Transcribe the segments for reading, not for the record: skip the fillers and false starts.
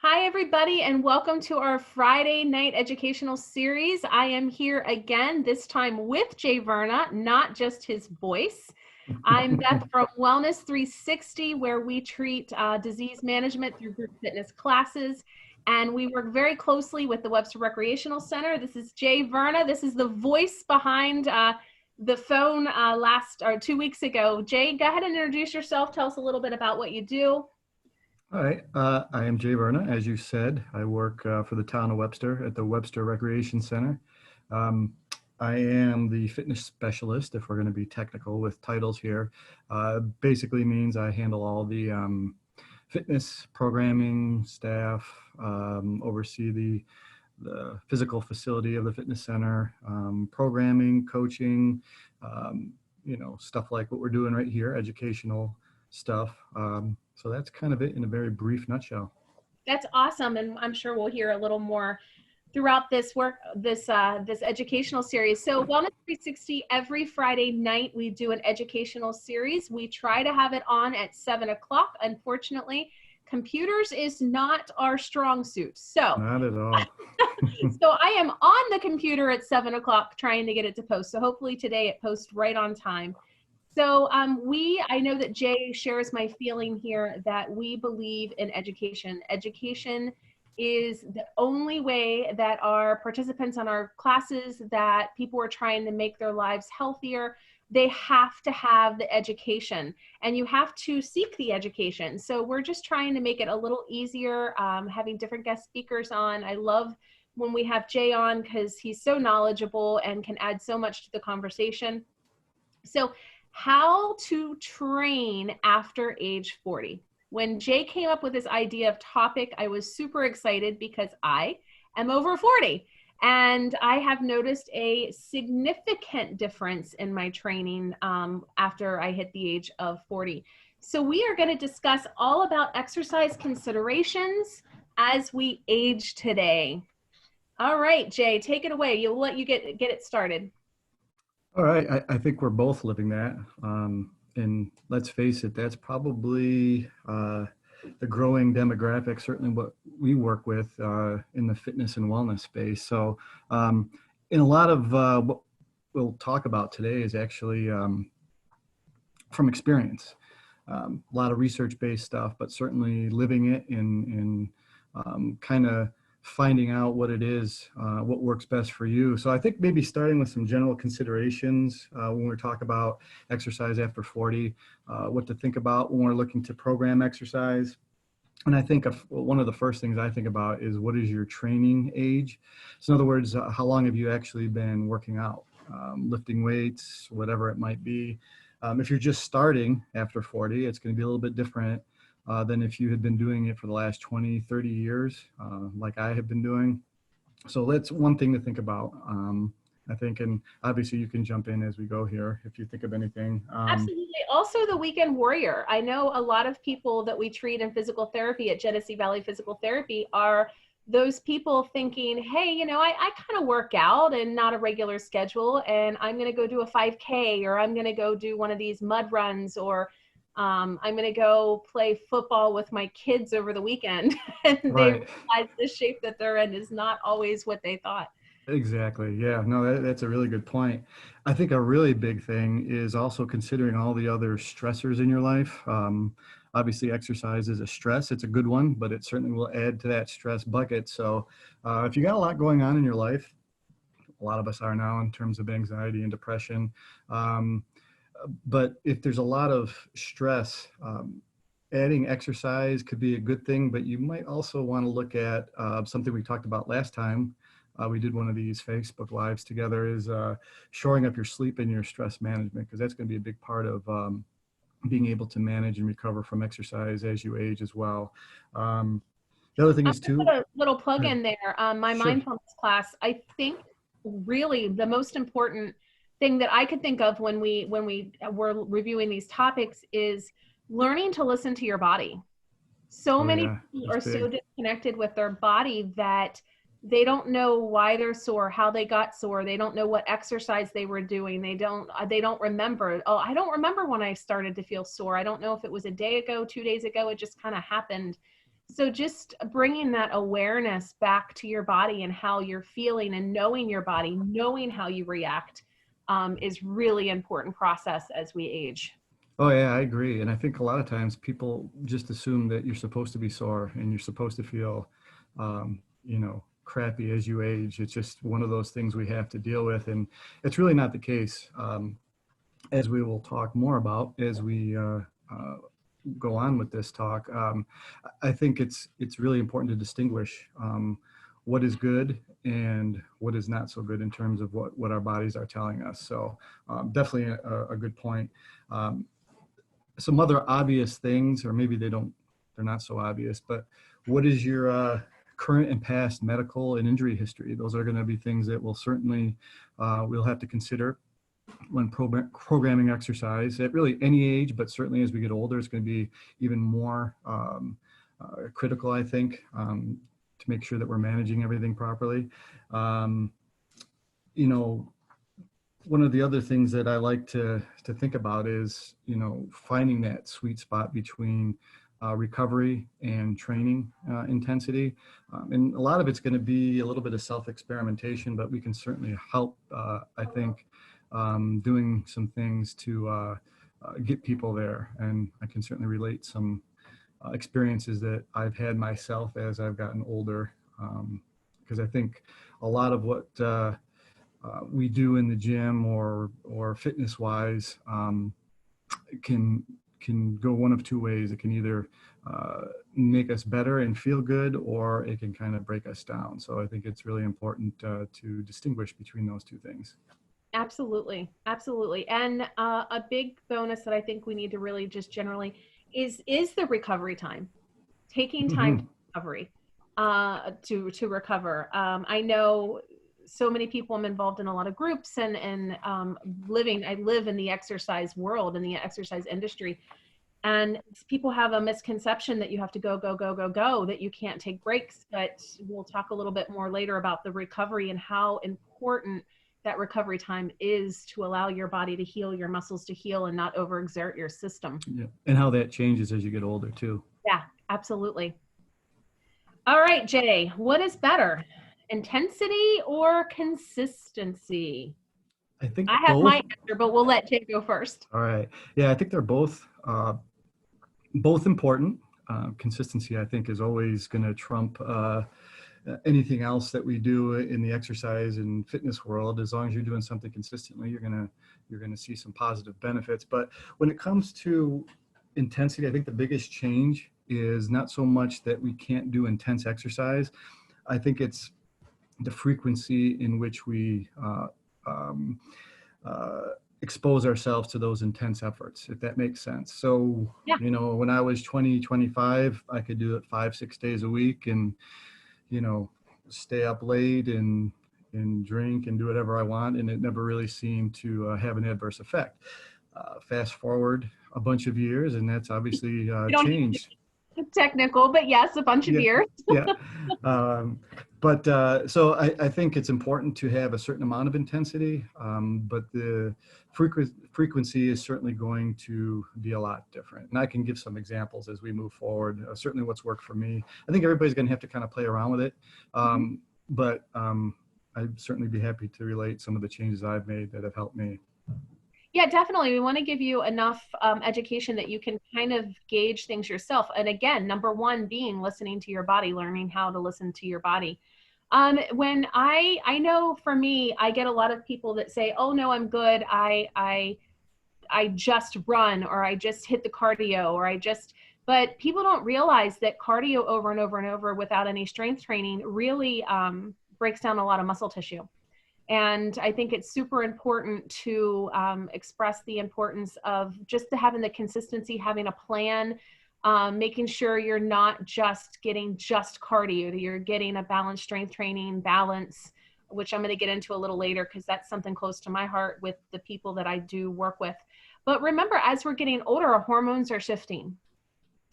Hi, everybody, and welcome to our Friday night educational series. I am here again, this time with Jay Verna, not just his voice. I'm Beth from Wellness 360, where we treat disease management through group fitness classes. And we work very closely with the Webster Recreational Center. This is Jay Verna. This is the voice behind the phone 2 weeks ago. Jay, go ahead and introduce yourself. Tell us a little bit about what you do. All right, I am Jay Verna. As you said, I work for the town of Webster at the Webster Recreation Center. I am the fitness specialist, if we're going to be technical with titles here. Basically means I handle all the fitness programming, staff, oversee the physical facility of the fitness center, programming, coaching, stuff like what we're doing right here, educational stuff. So that's kind of it in a very brief nutshell. That's awesome, and I'm sure we'll hear a little more throughout this educational series. So Wellness 360, every Friday night we do an educational series. We try to have it on at 7 o'clock. Unfortunately, computers is not our strong suit. So Not at all. so I am on the computer at 7 o'clock trying to get it to post. So hopefully today it posts right on time. So I know that Jay shares my feeling here that we believe in education. Education is the only way that our participants on our classes, that people are trying to make their lives healthier, they have to have the education, and you have to seek the education. So we're just trying to make it a little easier, having different guest speakers on. I love when we have Jay on because he's so knowledgeable and can add so much to the conversation. So how to train after age 40. When Jay came up with this idea of topic, I was super excited because I am over 40 and I have noticed a significant difference in my training after I hit the age of 40. So we are going to discuss all about exercise considerations as we age today. All right, Jay, take it away. You'll let you get it started. All right, I think we're both living that. And let's face it, that's probably the growing demographic, certainly what we work with in the fitness and wellness space. So in a lot of what we'll talk about today is actually from experience. A lot of research-based stuff, but certainly living it and kind of finding out what it is, what works best for you. So I think maybe starting with some general considerations when we're talking about exercise after 40, what to think about when we're looking to program exercise. And I think one of the first things I think about is what is your training age? So in other words, how long have you actually been working out, lifting weights, whatever it might be. If you're just starting after 40, it's going to be a little bit different than if you had been doing it for the last 20, 30 years, like I have been doing. So that's one thing to think about, I think, and obviously you can jump in as we go here if you think of anything. Absolutely. Also the weekend warrior. I know a lot of people that we treat in physical therapy at Genesee Valley Physical Therapy are those people thinking, hey, I kind of work out and not a regular schedule, and I'm going to go do a 5K, or I'm going to go do one of these mud runs, or I'm going to go play football with my kids over the weekend. And they realize the shape that they're in is not always what they thought. Exactly. Yeah, no, that's a really good point. I think a really big thing is also considering all the other stressors in your life. Obviously, exercise is a stress. It's a good one, but it certainly will add to that stress bucket. So if you got a lot going on in your life, a lot of us are now in terms of anxiety and depression. But if there's a lot of stress, adding exercise could be a good thing, but you might also want to look at something we talked about last time. We did one of these Facebook Lives together, is shoring up your sleep and your stress management, because that's going to be a big part of being able to manage and recover from exercise as you age as well. The other thing is too. Put a little plug in there. My mindfulness class, I think really the most important thing that I could think of when we were reviewing these topics is learning to listen to your body. So many people are so disconnected with their body that they don't know why they're sore, how they got sore. They don't know what exercise they were doing. They don't remember. Oh, I don't remember when I started to feel sore. I don't know if it was a day ago, 2 days ago. It just kind of happened. So just bringing that awareness back to your body and how you're feeling and knowing your body, knowing how you react, is really important process as we age. Oh yeah, I agree. And I think a lot of times people just assume that you're supposed to be sore and you're supposed to feel, crappy as you age. It's just one of those things we have to deal with. And it's really not the case. As we will talk more about as we go on with this talk, I think it's really important to distinguish what is good and what is not so good in terms of what our bodies are telling us. So definitely a good point. Some other obvious things, or maybe they're not so obvious, but what is your current and past medical and injury history? Those are going to be things that we'll certainly we'll have to consider when programming exercise at really any age, but certainly as we get older, it's going to be even more critical, I think, to make sure that we're managing everything properly. One of the other things that I like to think about is, finding that sweet spot between recovery and training intensity. And a lot of it's going to be a little bit of self-experimentation, but we can certainly help, I think, doing some things to get people there. And I can certainly relate some experiences that I've had myself as I've gotten older, because I think a lot of what we do in the gym or fitness wise can go one of two ways. It can either make us better and feel good, or it can kind of break us down. So I think it's really important to distinguish between those two things. Absolutely. Absolutely. And a big bonus that I think we need to really just generally is the recovery time, taking time to recovery, to recover. I know so many people. I'm involved in a lot of groups and I live in the exercise world, in the exercise industry. And people have a misconception that you have to go, that you can't take breaks. But we'll talk a little bit more later about the recovery and how important that recovery time is to allow your body to heal, your muscles to heal, and not overexert your system. Yeah, and how that changes as you get older too. Yeah, absolutely. All right, Jay, what is better, intensity or consistency? I think I have both. my answer, but we'll let Jay go first. All right. Yeah, I think they're both important. Consistency, I think, is always going to trump anything else that we do in the exercise and fitness world. As long as you're doing something consistently, you're gonna see some positive benefits. But when it comes to intensity, I think the biggest change is not so much that we can't do intense exercise. I think it's the frequency in which we expose ourselves to those intense efforts, if that makes sense. So, Yeah. When I was 20, 25, I could do it 5-6 days a week and, stay up late and drink and do whatever I want. And it never really seemed to have an adverse effect. Fast forward a bunch of years, and that's obviously changed. Technical, but yes, a bunch of years. Yeah. So I think it's important to have a certain amount of intensity, but the frequency is certainly going to be a lot different. And I can give some examples as we move forward. Certainly what's worked for me. I think everybody's going to have to kind of play around with it. But I'd certainly be happy to relate some of the changes I've made that have helped me. Yeah, definitely. We want to give you enough education that you can kind of gauge things yourself. And again, number one being listening to your body, learning how to listen to your body. When I know for me, I get a lot of people that say, "Oh no, I'm good. I just run, or I just hit the cardio, or but people don't realize that cardio over and over and over without any strength training really breaks down a lot of muscle tissue. And I think it's super important to express the importance of just having the consistency, having a plan, making sure you're not just getting just cardio, that you're getting a balanced strength training balance, which I'm going to get into a little later because that's something close to my heart with the people that I do work with. But remember, as we're getting older, our hormones are shifting.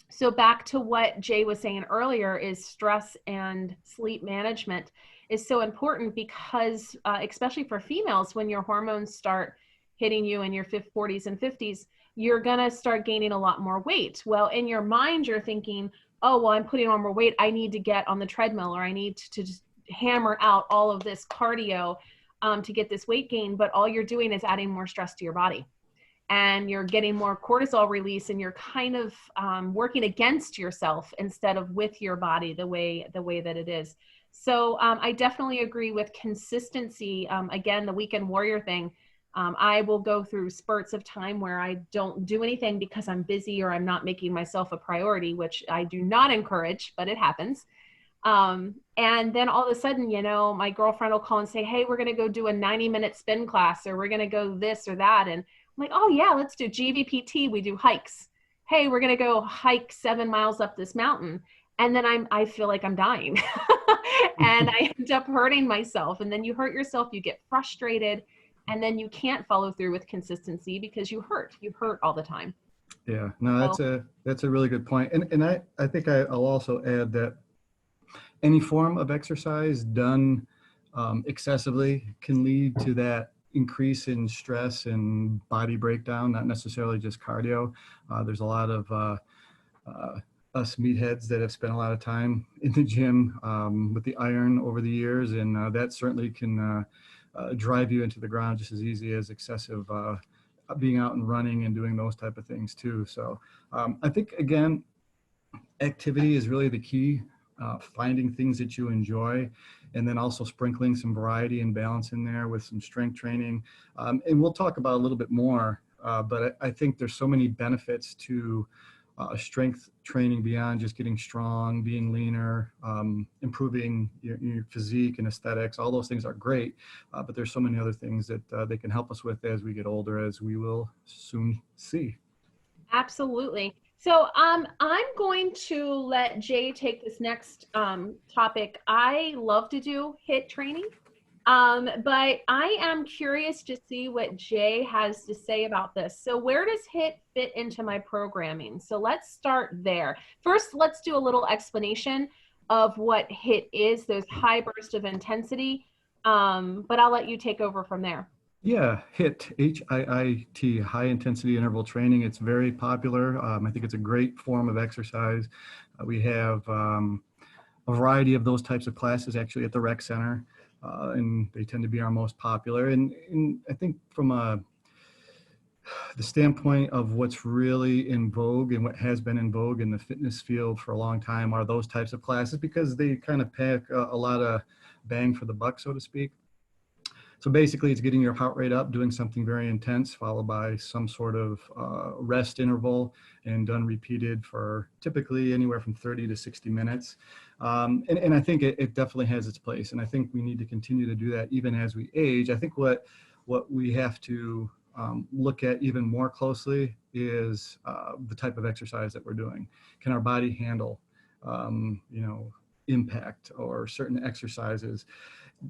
So back to what Jay was saying earlier is stress and sleep management is so important because especially for females, when your hormones start hitting you in your 40s and 50s, you're going to start gaining a lot more weight. Well, in your mind, you're thinking, oh, well, I'm putting on more weight. I need to get on the treadmill, or I need to just hammer out all of this cardio to get this weight gain. But all you're doing is adding more stress to your body, and you're getting more cortisol release, and you're kind of working against yourself instead of with your body the way that it is. So I definitely agree with consistency. Again, the weekend warrior thing, I will go through spurts of time where I don't do anything because I'm busy or I'm not making myself a priority, which I do not encourage, but it happens. And then all of a sudden, you know, my girlfriend will call and say, hey, we're going to go do a 90-minute spin class, or we're going to go this or that. And I'm like, oh yeah, let's do GVPT. We do hikes. Hey, we're going to go hike 7 miles up this mountain. And then I feel like I'm dying and I end up hurting myself. And then you hurt yourself, you get frustrated, and then you can't follow through with consistency because you hurt all the time. Yeah, no, that's a really good point. And I think I'll also add that any form of exercise done excessively can lead to that increase in stress and body breakdown, not necessarily just cardio. There's a lot of us meatheads that have spent a lot of time in the gym with the iron over the years, and that certainly can drive you into the ground just as easy as excessive being out and running and doing those type of things too. So I think, again, activity is really the key. Finding things that you enjoy, and then also sprinkling some variety and balance in there with some strength training. And we'll talk about a little bit more, but I think there's so many benefits to strength training beyond just getting strong, being leaner, improving your physique and aesthetics. All those things are great, but there's so many other things that they can help us with as we get older, as we will soon see. Absolutely. So I'm going to let Jay take this next topic. I love to do HIIT training, but I am curious to see what Jay has to say about this. So where does HIIT fit into my programming? So let's start there. First, let's do a little explanation of what HIIT is, those high bursts of intensity, but I'll let you take over from there. Yeah, HIIT, H-I-I-T, high intensity interval training. It's very popular. I think it's a great form of exercise. We have a variety of those types of classes actually at the rec center, and they tend to be our most popular. And I think from the standpoint of what's really in vogue and what has been in vogue in the fitness field for a long time are those types of classes, because they kind of pack a lot of bang for the buck, so to speak. So basically, it's getting your heart rate up, doing something very intense, followed by some sort of rest interval, and done repeated for typically anywhere from 30 to 60 minutes. And I think it definitely has its place. And I think we need to continue to do that even as we age. I think what we have to look at even more closely is the type of exercise that we're doing. Can our body handle, impact or certain exercises?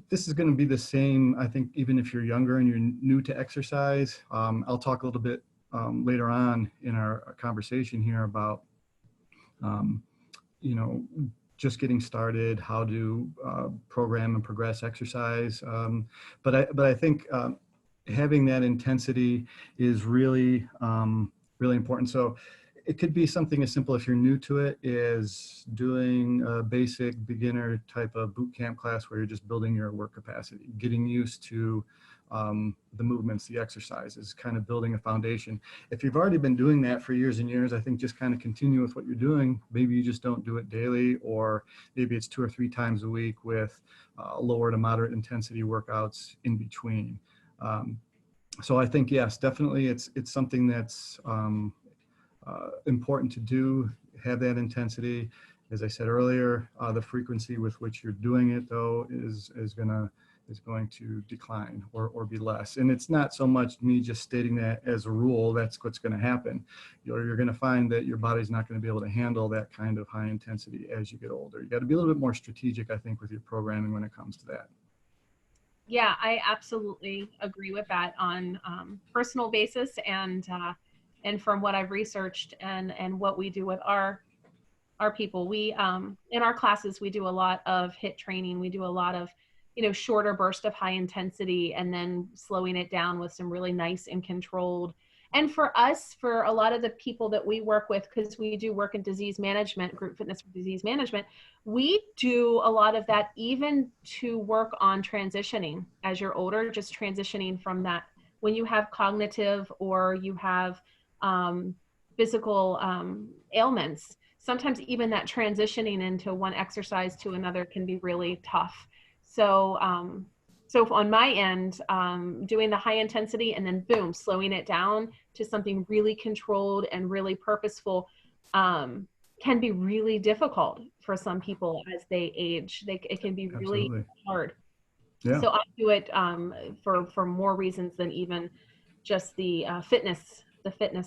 This is going to be the same, I think, even if you're younger and you're new to exercise. I'll talk a little bit later on in our conversation here about, just getting started, how to program and progress exercise. But I think having that intensity is really, really important. So it could be something as simple, if you're new to it, is doing a basic beginner type of boot camp class where you're just building your work capacity, getting used to the movements, the exercises, kind of building a foundation. If you've already been doing that for years and years, I think just kind of continue with what you're doing. Maybe you just don't do it daily, or maybe it's 2 or 3 times a week with lower to moderate intensity workouts in between. So I think, yes, definitely it's something that's important to do, have that intensity. As I said earlier, the frequency with which you're doing it, though, is going to decline or be less. And it's not so much me just stating that as a rule. That's what's going to happen. You're going to find that your body's not going to be able to handle that kind of high intensity as you get older. You got to be a little bit more strategic, I think, with your programming when it comes to that. Yeah, I absolutely agree with that on personal basis, and from what I've researched and what we do with our people. We in our classes, we do a lot of HIIT training. We do a lot of shorter burst of high intensity, and then slowing it down with some really nice and controlled And for us, for a lot of the people that we work with, because we do work in disease management, group fitness for disease management, we do a lot of that even to work on transitioning as you're older, just transitioning from that. When you have cognitive or you have physical ailments, sometimes even that transitioning into one exercise to another can be really tough. So, so on my end, doing the high intensity and then boom, slowing it down to something really controlled and really purposeful can be really difficult for some people as they age. It can be really Absolutely. hard. Yeah. So I do it for more reasons than even just the fitness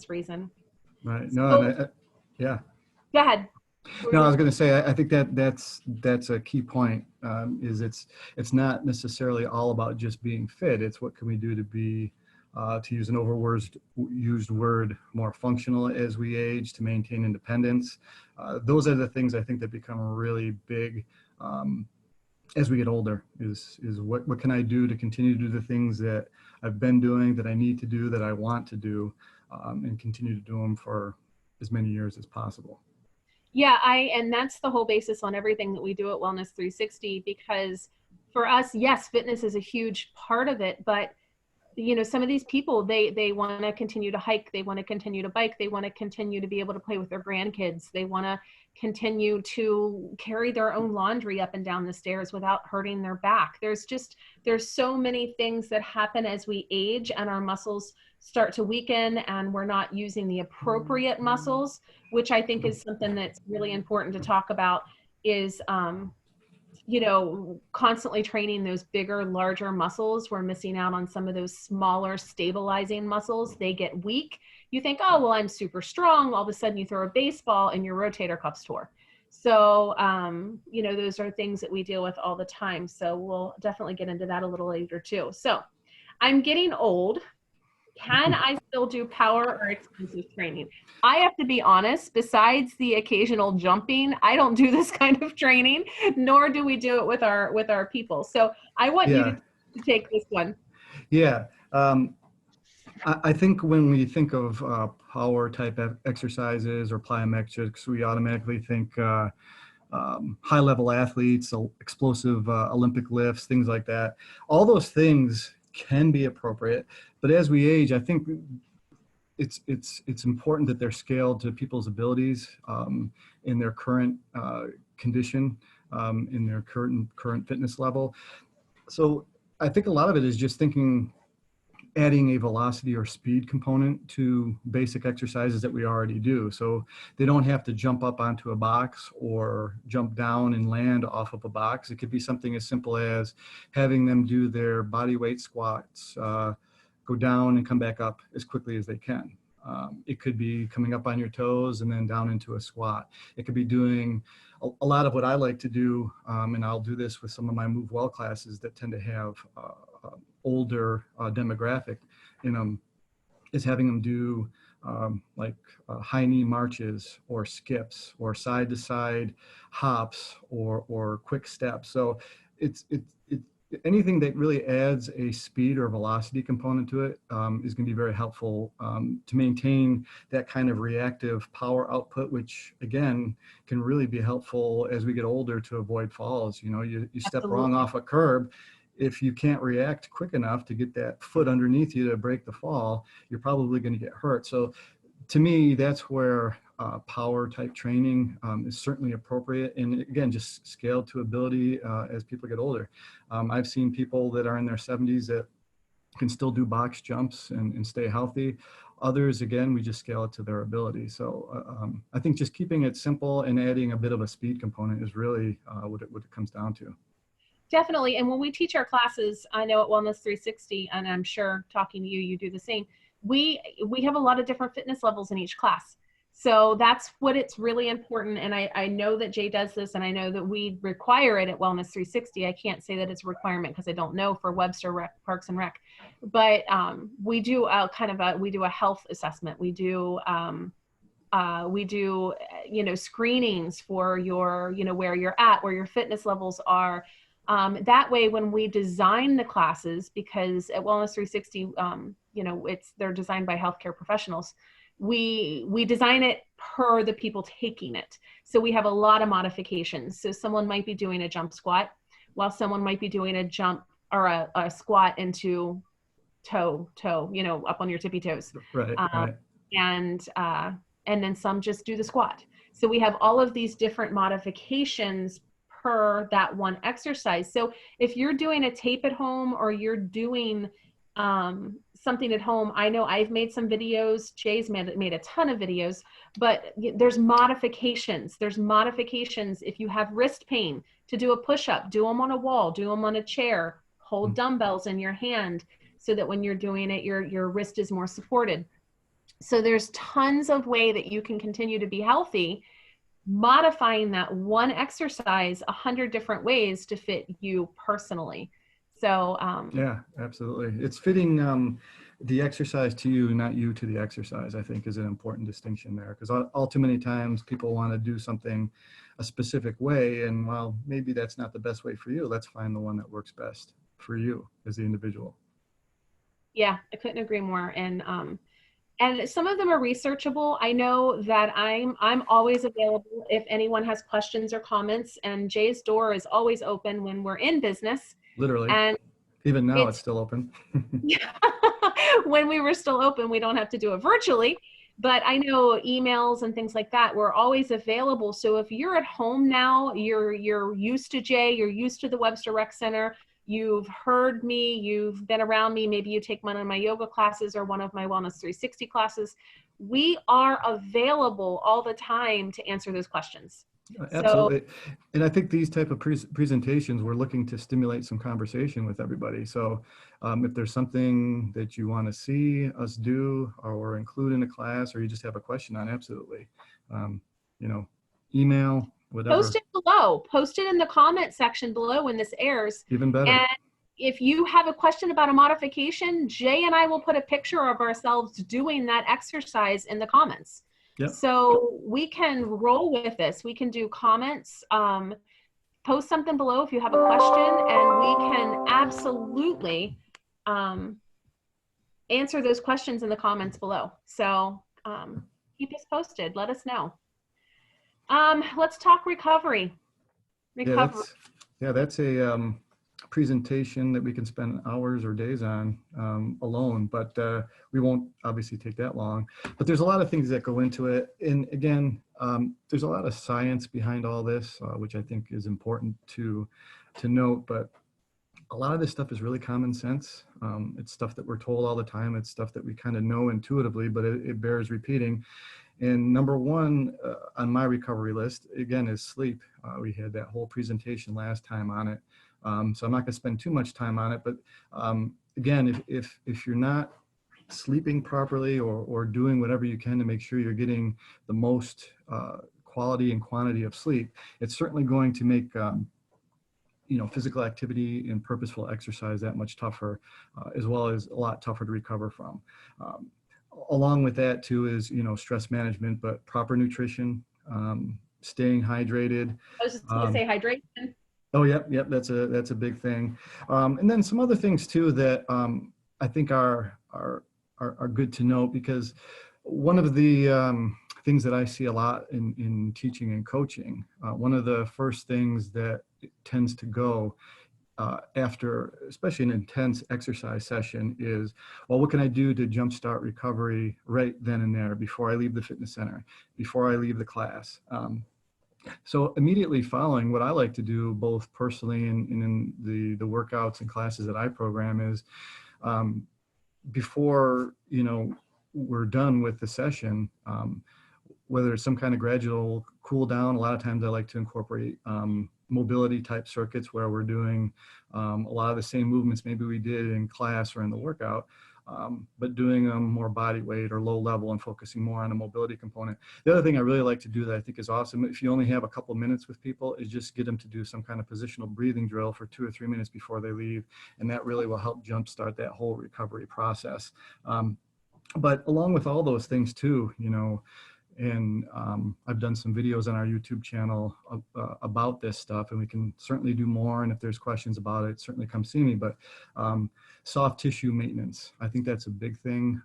reason. Right. No, So and yeah. go ahead. No, I was going to say, I think that's a key point. Is it's not necessarily all about just being fit. It's what can we do to be, to use an used word, more functional as we age, to maintain independence. Those are the things I think that become really big as we get older. Is what can I do to continue to do the things that I've been doing, that I need to do, that I want to do, and continue to do them for as many years as possible. Yeah, and that's the whole basis on everything that we do at Wellness 360, because for us, yes, fitness is a huge part of it, but you know, some of these people, they want to continue to hike, they want to continue to bike, they want to continue to be able to play with their grandkids, they want to continue to carry their own laundry up and down the stairs without hurting their back. There's so many things that happen as we age and our muscles start to weaken and we're not using the appropriate muscles, which I think is something that's really important to talk about, is you know, constantly training those bigger, larger muscles. We're missing out on some of those smaller, stabilizing muscles. They get weak. You think, oh, well, I'm super strong. All of a sudden you throw a baseball and your rotator cuff's tore. So, you know, those are things that we deal with all the time. So we'll definitely get into that a little later too. So I'm getting old. Can I still do power or explosive training? I have to be honest, besides the occasional jumping, I don't do this kind of training, nor do we do it with our people. So I want you Yeah. to take this one. Yeah. I think when we think of power type exercises or plyometrics, we automatically think high level athletes, explosive Olympic lifts, things like that. All those things can be appropriate, but as we age, I think it's important that they're scaled to people's abilities in their current condition, in their current fitness level. So I think a lot of it is just adding a velocity or speed component to basic exercises that we already do. So they don't have to jump up onto a box or jump down and land off of a box. It could be something as simple as having them do their body weight squats, go down and come back up as quickly as they can. It could be coming up on your toes and then down into a squat. It could be doing a lot of what I like to do, and I'll do this with some of my Move Well classes that tend to have older demographic in them, is having them do like high knee marches or skips or side to side hops or quick steps. So it's anything that really adds a speed or velocity component to it is going to be very helpful to maintain that kind of reactive power output, which again can really be helpful as we get older to avoid falls. You know, you step wrong off a curb. If you can't react quick enough to get that foot underneath you to break the fall, you're probably going to get hurt. So to me, that's where power type training is certainly appropriate. And again, just scaled to ability as people get older. I've seen people that are in their 70s that can still do box jumps and stay healthy. Others, again, we just scale it to their ability. So I think just keeping it simple and adding a bit of a speed component is really what it comes down to. Definitely. And when we teach our classes, I know at Wellness 360, and I'm sure talking to you, you do the same. We have a lot of different fitness levels in each class. So that's what it's really important. And I know that Jay does this, and I know that we require it at Wellness 360. I can't say that it's a requirement because I don't know for Webster Parks and Rec, but we do we do a health assessment. We do you know, screenings for your, you know, where you're at, where your fitness levels are. That way, when we design the classes, because at Wellness 360, you know, they're designed by healthcare professionals, we design it per the people taking it. So we have a lot of modifications. So someone might be doing a jump squat while someone might be doing a jump or a squat into toe, you know, up on your tippy toes. Right, right. And then some just do the squat. So we have all of these different modifications per that one exercise. So if you're doing a tape at home or you're doing something at home, I know I've made some videos, Jay's made a ton of videos, but there's modifications. There's modifications. If you have wrist pain, to do a push-up, do them on a wall, do them on a chair, hold dumbbells in your hand so that when you're doing it, your wrist is more supported. So there's tons of way that you can continue to be healthy, modifying that one exercise 100 different ways to fit you personally. So yeah, absolutely. It's fitting the exercise to you, not you to the exercise, I think is an important distinction there, because all too many times people want to do something a specific way, and while maybe that's not the best way for you, let's find the one that works best for you as the individual. Yeah, I couldn't agree more. And some of them are researchable. I know that I'm always available if anyone has questions or comments, and Jay's door is always open when we're in business. Literally. And even now it's still open. When we were still open, we don't have to do it virtually, but I know emails and things like that, we're always available. So if you're at home now, you're used to Jay, you're used to the Webster Rec Center, you've heard me, you've been around me, maybe you take one of my yoga classes or one of my Wellness 360 classes, we are available all the time to answer those questions. Absolutely. So, and I think these type of presentations, we're looking to stimulate some conversation with everybody. So if there's something that you want to see us do or include in a class, or you just have a question on, absolutely. You know, email, whatever. Post it below. Post it in the comment section below when this airs. Even better. And if you have a question about a modification, Jay and I will put a picture of ourselves doing that exercise in the comments. Yep. So we can roll with this. We can do comments, post something below if you have a question, and we can absolutely answer those questions in the comments below. So keep us posted. Let us know. Let's talk recovery. Yeah, that's a presentation that we can spend hours or days on alone, but we won't obviously take that long. But there's a lot of things that go into it. And again, there's a lot of science behind all this, which I think is important to note. But a lot of this stuff is really common sense. It's stuff that we're told all the time. It's stuff that we kind of know intuitively, but it bears repeating. And number one on my recovery list, again, is sleep. We had that whole presentation last time on it. So I'm not going to spend too much time on it, but again, if you're not sleeping properly or doing whatever you can to make sure you're getting the most quality and quantity of sleep, it's certainly going to make physical activity and purposeful exercise that much tougher, as well as a lot tougher to recover from. Along with that too is, stress management, but proper nutrition, staying hydrated. I was just going to say hydration. Oh, yep. That's a big thing. And then some other things too that I think are good to note, because one of the things that I see a lot in teaching and coaching, one of the first things that tends to go after, especially an intense exercise session, is, well, what can I do to jumpstart recovery right then and there before I leave the fitness center, before I leave the class? So immediately following, what I like to do, both personally and in the workouts and classes that I program, is before we're done with the session, whether it's some kind of gradual cool down. A lot of times I like to incorporate mobility type circuits where we're doing a lot of the same movements maybe we did in class or in the workout, but doing them more body weight or low level and focusing more on a mobility component. The other thing I really like to do that I think is awesome, if you only have a couple minutes with people, is just get them to do some kind of positional breathing drill for 2 or 3 minutes before they leave. And that really will help jumpstart that whole recovery process. But along with all those things too, And I've done some videos on our YouTube channel about this stuff, and we can certainly do more. And if there's questions about it, certainly come see me. But soft tissue maintenance, I think that's a big thing,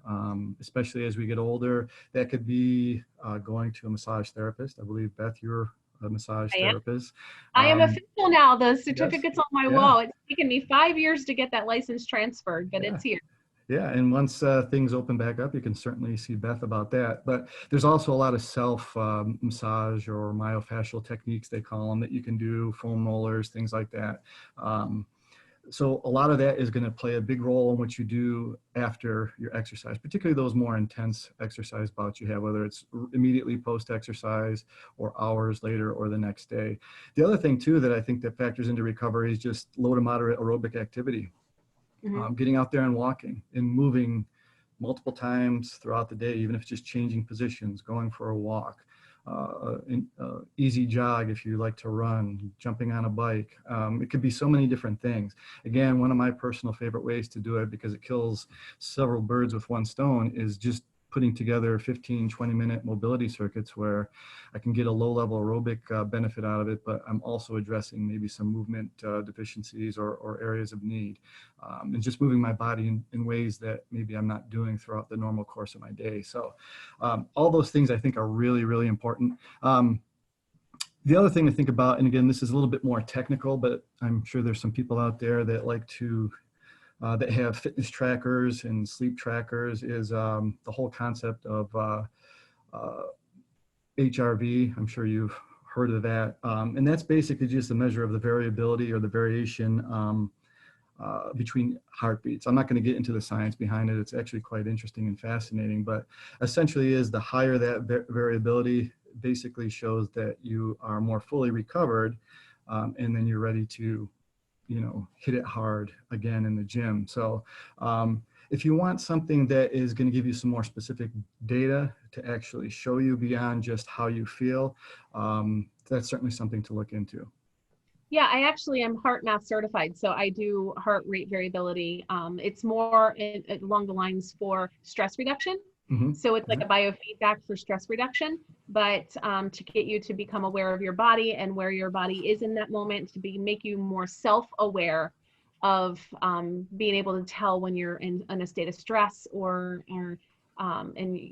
especially as we get older. That could be going to a massage therapist. I believe, Beth, you're a massage I am. therapist. I am official now. The certificate's Yes, on my yeah, wall. It's taken me 5 years to get that license transferred, but yeah. it's here. Yeah, and once things open back up, you can certainly see Beth about that. But there's also a lot of self massage or myofascial techniques, they call them, that you can do, foam rollers, things like that. So a lot of that is going to play a big role in what you do after your exercise, particularly those more intense exercise bouts you have, whether it's immediately post-exercise or hours later or the next day. The other thing too that I think that factors into recovery is just low to moderate aerobic activity. Getting out there and walking and moving multiple times throughout the day, even if it's just changing positions, going for a walk, easy jog if you like to run, jumping on a bike. It could be so many different things. Again, one of my personal favorite ways to do it, because it kills several birds with one stone, is just putting together 15, 20-minute mobility circuits where I can get a low-level aerobic benefit out of it, but I'm also addressing maybe some movement deficiencies or areas of need, and just moving my body in ways that maybe I'm not doing throughout the normal course of my day. So all those things I think are really, really important. The other thing to think about, and again, this is a little bit more technical, but I'm sure there's some people out there that like to that have fitness trackers and sleep trackers, is the whole concept of HRV. I'm sure you've heard of that. And that's basically just a measure of the variability or the variation between heartbeats. I'm not going to get into the science behind it. It's actually quite interesting and fascinating, but essentially is the higher that variability basically shows that you are more fully recovered, and then you're ready to hit it hard again in the gym. So if you want something that is going to give you some more specific data to actually show you beyond just how you feel, that's certainly something to look into. Yeah, I actually am heart math certified, so I do heart rate variability. It's more along the lines for stress reduction. So it's like a biofeedback for stress reduction, but to get you to become aware of your body and where your body is in that moment, to make you more self-aware of being able to tell when you're in a state of stress or and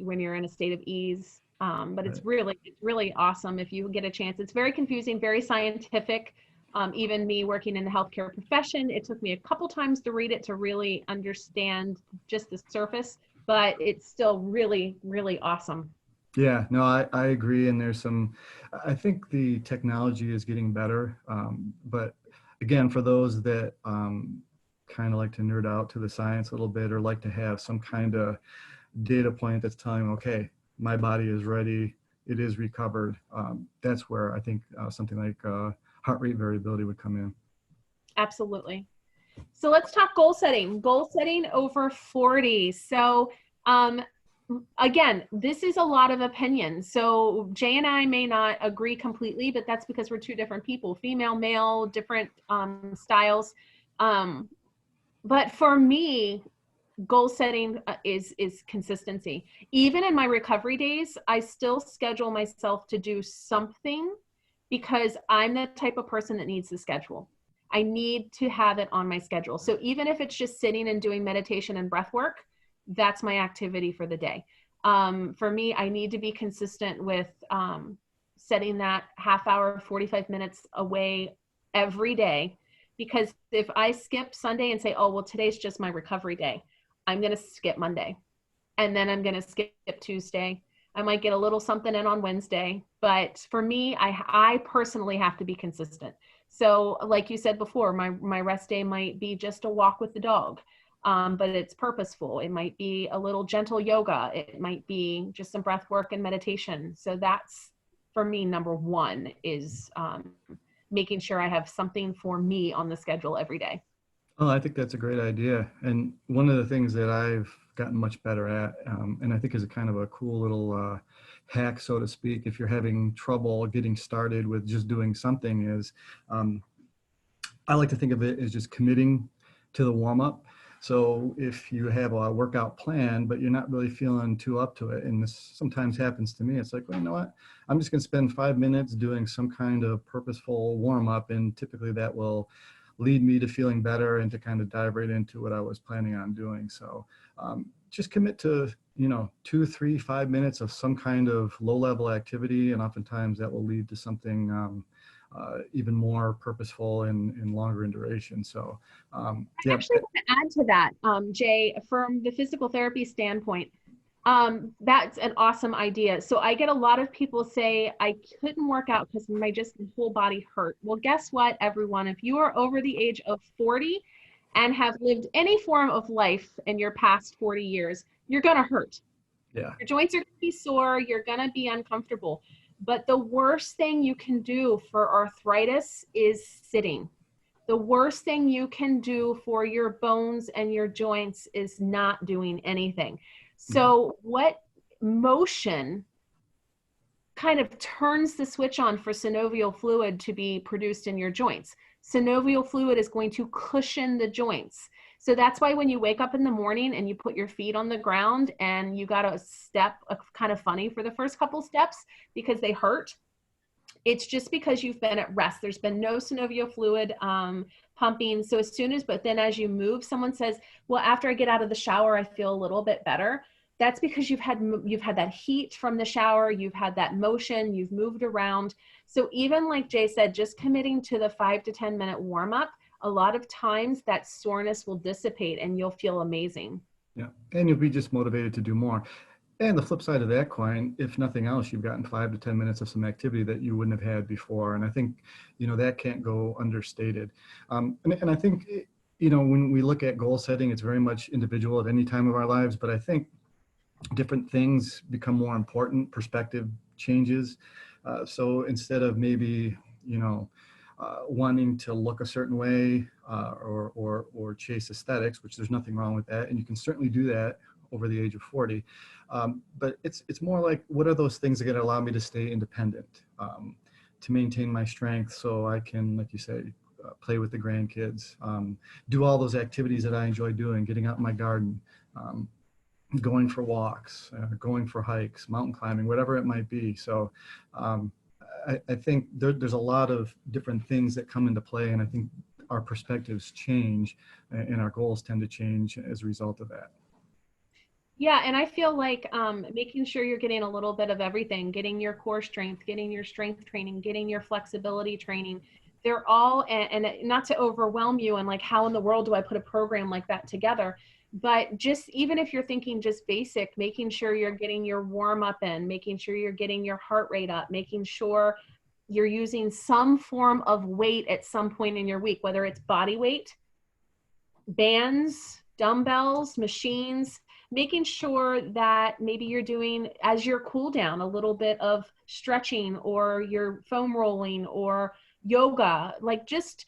when you're in a state of ease. But it's really awesome if you get a chance. It's very confusing, very scientific. Even me working in the healthcare profession, it took me a couple times to read it to really understand just the surface, but it's still really, really awesome. Yeah, no, I agree. And I think the technology is getting better. But again, for those that kind of like to nerd out to the science a little bit, or like to have some kind of data point that's telling them, okay, my body is ready, it is recovered. That's where I think something like heart rate variability would come in. Absolutely. So let's talk goal setting. Goal setting over 40. So again, this is a lot of opinions. So Jay and I may not agree completely, but that's because we're two different people, female, male, different styles. But for me, goal setting is consistency. Even in my recovery days, I still schedule myself to do something because I'm the type of person that needs the schedule. I need to have it on my schedule. So even if it's just sitting and doing meditation and breath work, that's my activity for the day. For me, I need to be consistent with setting that half hour, 45 minutes away every day. Because if I skip Sunday and say, oh, well, today's just my recovery day, I'm going to skip Monday. And then I'm going to skip Tuesday. I might get a little something in on Wednesday. But for me, I personally have to be consistent. So like you said before, my rest day might be just a walk with the dog, but it's purposeful. It might be a little gentle yoga. It might be just some breath work and meditation. So that's, for me, number one is making sure I have something for me on the schedule every day. Oh, I think that's a great idea. And one of the things that I've gotten much better at, and I think is a kind of a cool little hack, so to speak, if you're having trouble getting started with just doing something, is I like to think of it as just committing to the warm-up. So if you have a workout plan, but you're not really feeling too up to it, and this sometimes happens to me, it's like, well, you know what? I'm just going to spend 5 minutes doing some kind of purposeful warm up. And typically that will lead me to feeling better and to kind of dive right into what I was planning on doing. So just commit to, 2, 3, 5 minutes of some kind of low level activity. And oftentimes that will lead to something even more purposeful and longer in duration. So I actually want to add to that, Jay, from the physical therapy standpoint. That's an awesome idea. So I get a lot of people say, I couldn't work out because my whole body hurt. Well, guess what, everyone? If you are over the age of 40 and have lived any form of life in your past 40 years, you're going to hurt. Yeah. Your joints are going to be sore. You're going to be uncomfortable. But the worst thing you can do for arthritis is sitting. The worst thing you can do for your bones and your joints is not doing anything. So what motion kind of turns the switch on for synovial fluid to be produced in your joints? Synovial fluid is going to cushion the joints. So that's why when you wake up in the morning and you put your feet on the ground and you got to step kind of funny for the first couple steps because they hurt, it's just because you've been at rest. There's been no synovial fluid pumping. So but then as you move, someone says, well, after I get out of the shower, I feel a little bit better. That's because you've had that heat from the shower, you've had that motion, you've moved around. So even like Jay said, just committing to the 5 to 10 minute warm up, a lot of times that soreness will dissipate and you'll feel amazing. Yeah, and you'll be just motivated to do more. And the flip side of that coin, if nothing else, you've gotten 5 to 10 minutes of some activity that you wouldn't have had before. And I think, that can't go understated. And I think, when we look at goal setting, it's very much individual at any time of our lives. But I think different things become more important, perspective changes. So instead of maybe, wanting to look a certain way or chase aesthetics, which there's nothing wrong with that. And you can certainly do that over the age of 40. But it's more like, what are those things that are going to allow me to stay independent, to maintain my strength so I can, like you say, play with the grandkids, do all those activities that I enjoy doing, getting out in my garden, going for walks, going for hikes, mountain climbing, whatever it might be. So I think there's a lot of different things that come into play, and I think our perspectives change and our goals tend to change as a result of that. Yeah, and I feel like making sure you're getting a little bit of everything, getting your core strength, getting your strength training, getting your flexibility training, they're all, and not to overwhelm you and like, how in the world do I put a program like that together? But just even if you're thinking just basic, making sure you're getting your warm up in, making sure you're getting your heart rate up, making sure you're using some form of weight at some point in your week, whether it's body weight, bands, dumbbells, machines, making sure that maybe you're doing, as your cool down, a little bit of stretching or your foam rolling or yoga, like just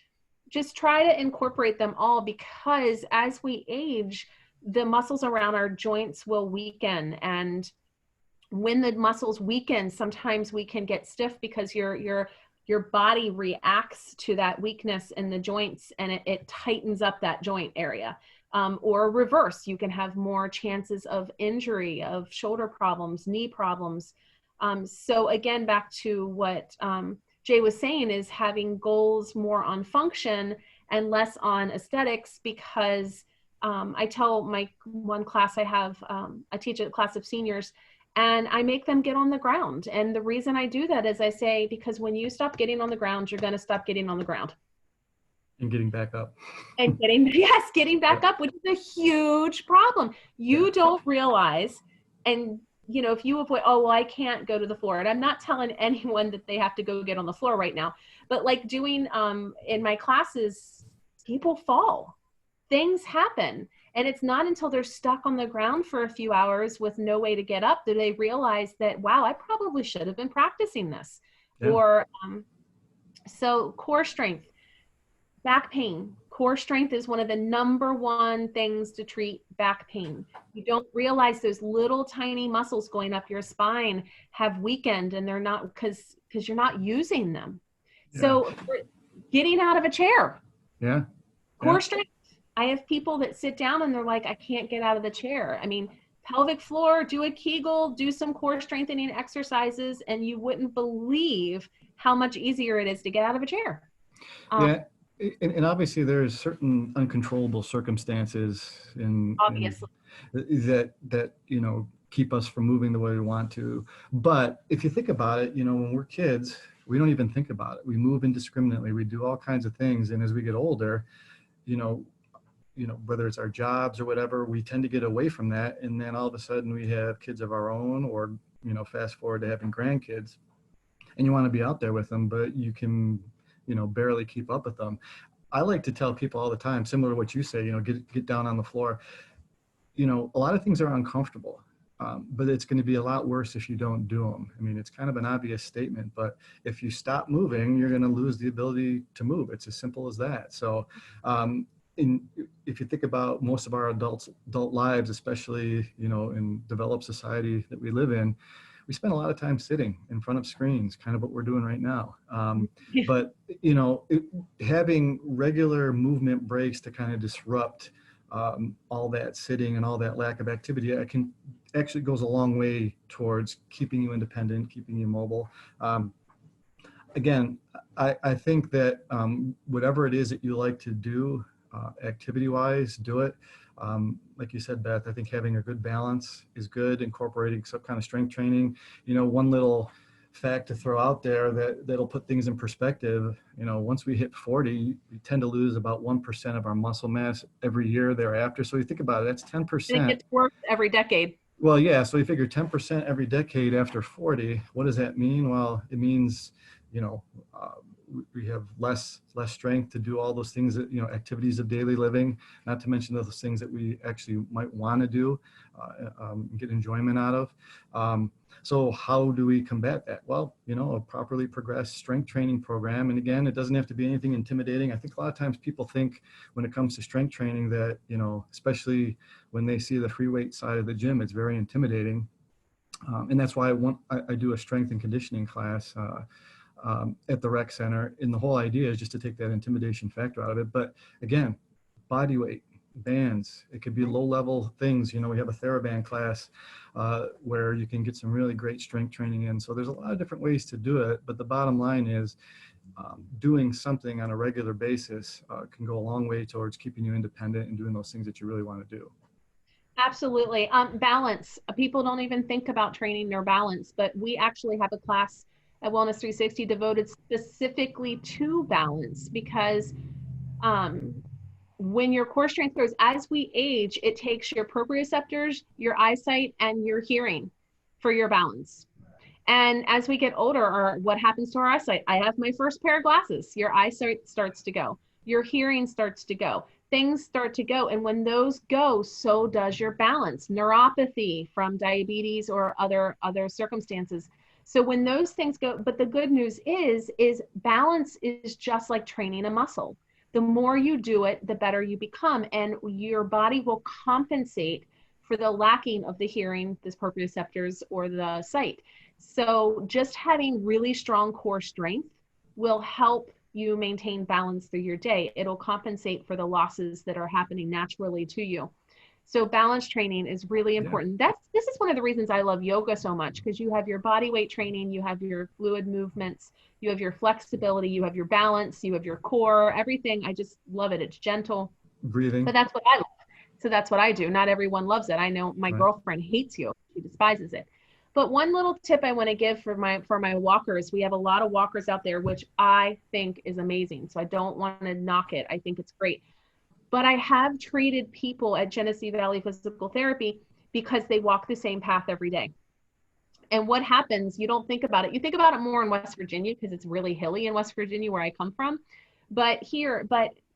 try to incorporate them all, because as we age, the muscles around our joints will weaken. And when the muscles weaken, sometimes we can get stiff because your body reacts to that weakness in the joints and it tightens up that joint area. Or reverse, you can have more chances of injury, of shoulder problems, knee problems. So again, back to what Jay was saying, is having goals more on function and less on aesthetics, because I tell my one class I have, I teach a class of seniors, and I make them get on the ground. And the reason I do that is I say, because when you stop getting on the ground, you're going to stop getting on the ground. And getting back up. And getting back up, which is a huge problem. You don't realize, and if you avoid, oh, well, I can't go to the floor. And I'm not telling anyone that they have to go get on the floor right now, but like doing in my classes, people fall, things happen. And it's not until they're stuck on the ground for a few hours with no way to get up that they realize that, wow, I probably should have been practicing this. Yeah. Or so core strength, back pain. Core strength is one of the #1 things to treat back pain. You don't realize those little tiny muscles going up your spine have weakened, and they're not because you're not using them. Yeah. So getting out of a chair. Yeah. Core strength. I have people that sit down and they're like, I can't get out of the chair. I mean, pelvic floor, do a Kegel, do some core strengthening exercises, and you wouldn't believe how much easier it is to get out of a chair. Yeah, and obviously there's certain uncontrollable circumstances in Obviously. that keep us from moving the way we want to. But if you think about it, when we're kids, we don't even think about it. We move indiscriminately. We do all kinds of things, and as we get older, you know, whether it's our jobs or whatever, we tend to get away from that, and then all of a sudden we have kids of our own, or fast forward to having grandkids, and you want to be out there with them, but you can barely keep up with them. I like to tell people all the time, similar to what you say, get down on the floor. A lot of things are uncomfortable, but it's going to be a lot worse if you don't do them. I mean, it's kind of an obvious statement, but if you stop moving, you're going to lose the ability to move. It's as simple as that. So if you think about most of our adult lives, especially in developed society that we live in, we spend a lot of time sitting in front of screens, kind of what we're doing right now. But having regular movement breaks to kind of disrupt all that sitting and all that lack of activity, it can actually goes a long way towards keeping you independent, keeping you mobile. Again, I think that whatever it is that you like to do, activity-wise, do it. Like you said, Beth, I think having a good balance is good, incorporating some kind of strength training. One little fact to throw out there that'll put things in perspective, once we hit 40, we tend to lose about 1% of our muscle mass every year thereafter. So you think about it, that's 10%. And it gets worse every decade. Well, yeah, so you figure 10% every decade after 40. What does that mean? Well, it means, we have less strength to do all those things that, activities of daily living, not to mention those things that we actually might want to do, get enjoyment out of. So how do we combat that? Well, a properly progressed strength training program. And again, it doesn't have to be anything intimidating. I think a lot of times people think when it comes to strength training that, especially when they see the free weight side of the gym, it's very intimidating. And that's why I do a strength and conditioning class at the rec center. And the whole idea is just to take that intimidation factor out of it. But again, body weight, bands, it could be low level things. We have a TheraBand class where you can get some really great strength training in. So there's a lot of different ways to do it. But the bottom line is doing something on a regular basis can go a long way towards keeping you independent and doing those things that you really want to do. Absolutely. Balance. People don't even think about training their balance, but we actually have a class at Wellness 360 devoted specifically to balance, because when your core strength grows, as we age, it takes your proprioceptors, your eyesight, and your hearing for your balance. And as we get older, or what happens to our eyesight? I have my first pair of glasses. Your eyesight starts to go. Your hearing starts to go. Things start to go. And when those go, so does your balance. Neuropathy from diabetes or other circumstances. So when those things go, but the good news is balance is just like training a muscle. The more you do it, the better you become, and your body will compensate for the lacking of the hearing, the proprioceptors, or the sight. So just having really strong core strength will help you maintain balance through your day. It'll compensate for the losses that are happening naturally to you. So balance training is really important. Yeah. This is one of the reasons I love yoga so much, because you have your body weight training, you have your fluid movements, you have your flexibility, you have your balance, you have your core, everything. I just love it. It's gentle. Breathing. But that's what I love. So that's what I do. Not everyone loves it. I know my girlfriend hates yoga. She despises it. But one little tip I want to give for my walkers, we have a lot of walkers out there, which I think is amazing. So I don't want to knock it. I think it's great. But I have treated people at Genesee Valley Physical Therapy because they walk the same path every day. And what happens, you don't think about it. You think about it more in West Virginia because it's really hilly in West Virginia where I come from. But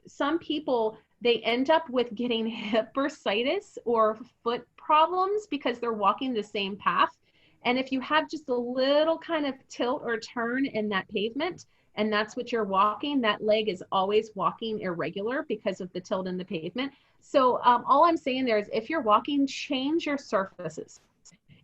some people, they end up with getting hip bursitis or foot problems because they're walking the same path. And if you have just a little kind of tilt or turn in that pavement, and that's what you're walking, that leg is always walking irregular because of the tilt in the pavement. So all I'm saying there is, if you're walking, change your surfaces.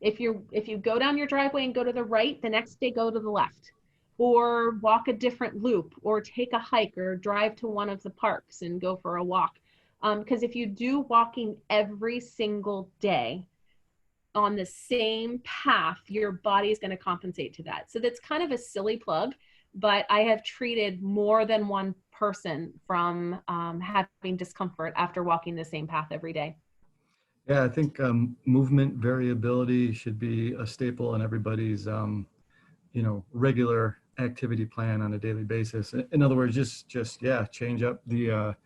If you go down your driveway and go to the right, the next day go to the left, or walk a different loop, or take a hike, or drive to one of the parks and go for a walk. Because if you do walking every single day on the same path, your body is going to compensate to that. So that's kind of a silly plug, but I have treated more than one person from having discomfort after walking the same path every day. Yeah, I think movement variability should be a staple in everybody's, regular activity plan on a daily basis. In other words, just yeah, change up the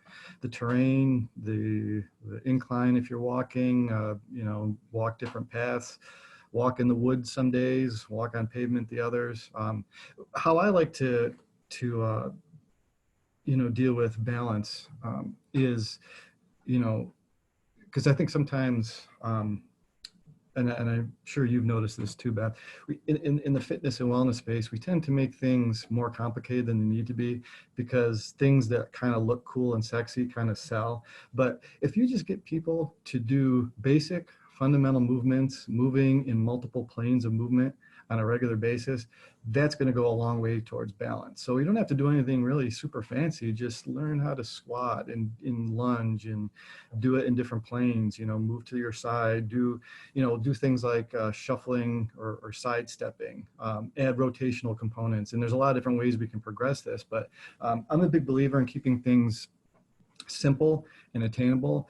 terrain, the incline if you're walking, walk different paths, walk in the woods some days, walk on pavement the others. How I like to deal with balance is, because I think sometimes, and I'm sure you've noticed this too, Beth, in the fitness and wellness space, we tend to make things more complicated than they need to be, because things that kind of look cool and sexy kind of sell. But if you just get people to do basic fundamental movements, moving in multiple planes of movement on a regular basis, that's going to go a long way towards balance. So you don't have to do anything really super fancy. Just learn how to squat and in lunge and do it in different planes, move to your side, do things like shuffling or sidestepping, add rotational components. And there's a lot of different ways we can progress this, but I'm a big believer in keeping things simple and attainable.